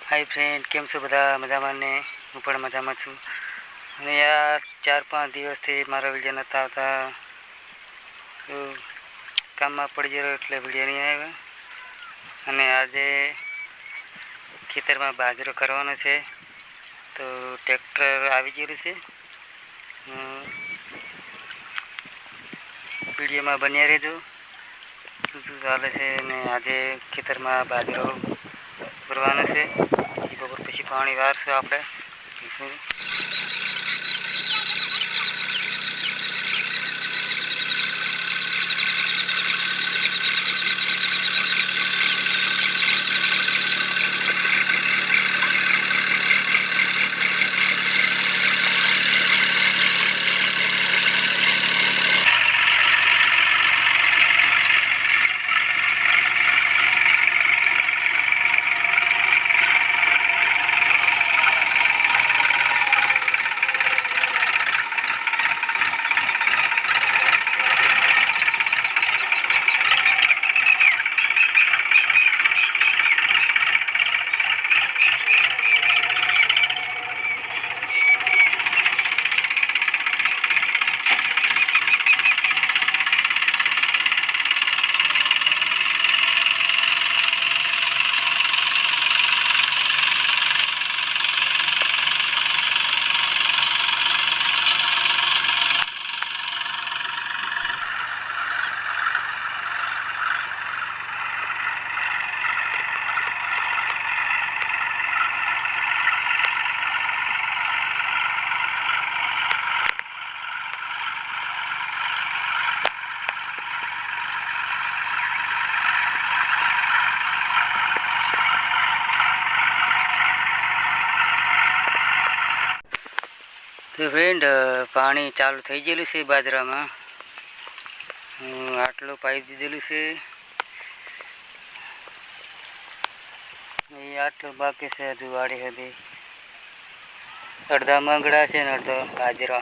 Hi friend, केम छो बधा मजामां ने? हूँ पण मजामां छुं। અને યાર 4-5 દિવસથી મારો વિડીયો નહોતા આવતા, તો કામમાં પડી ગયો એટલે વિડીયો નહીં આવ્યો. અને આજે ખેતરમાં બાજરો કરવાનો છે, તો ટ્રેક્ટર આવી ગયેલું છે. વિડીયોમાં બન્યા રહેજો. શું ચાલે છે ને આજે ખેતરમાં બાજરો કરવાનો છે. બપોર પછી પાણી વારશું આપણે. તો ફ્રેન્ડ, પાણી ચાલુ થઈ ગયેલું છે બાજરામાં. આટલું પાઈ દીધેલું છે. આટલું બાકી છે હજુ વાડી સુધી. અડધા મંગળા છે ને અડધો બાજરો.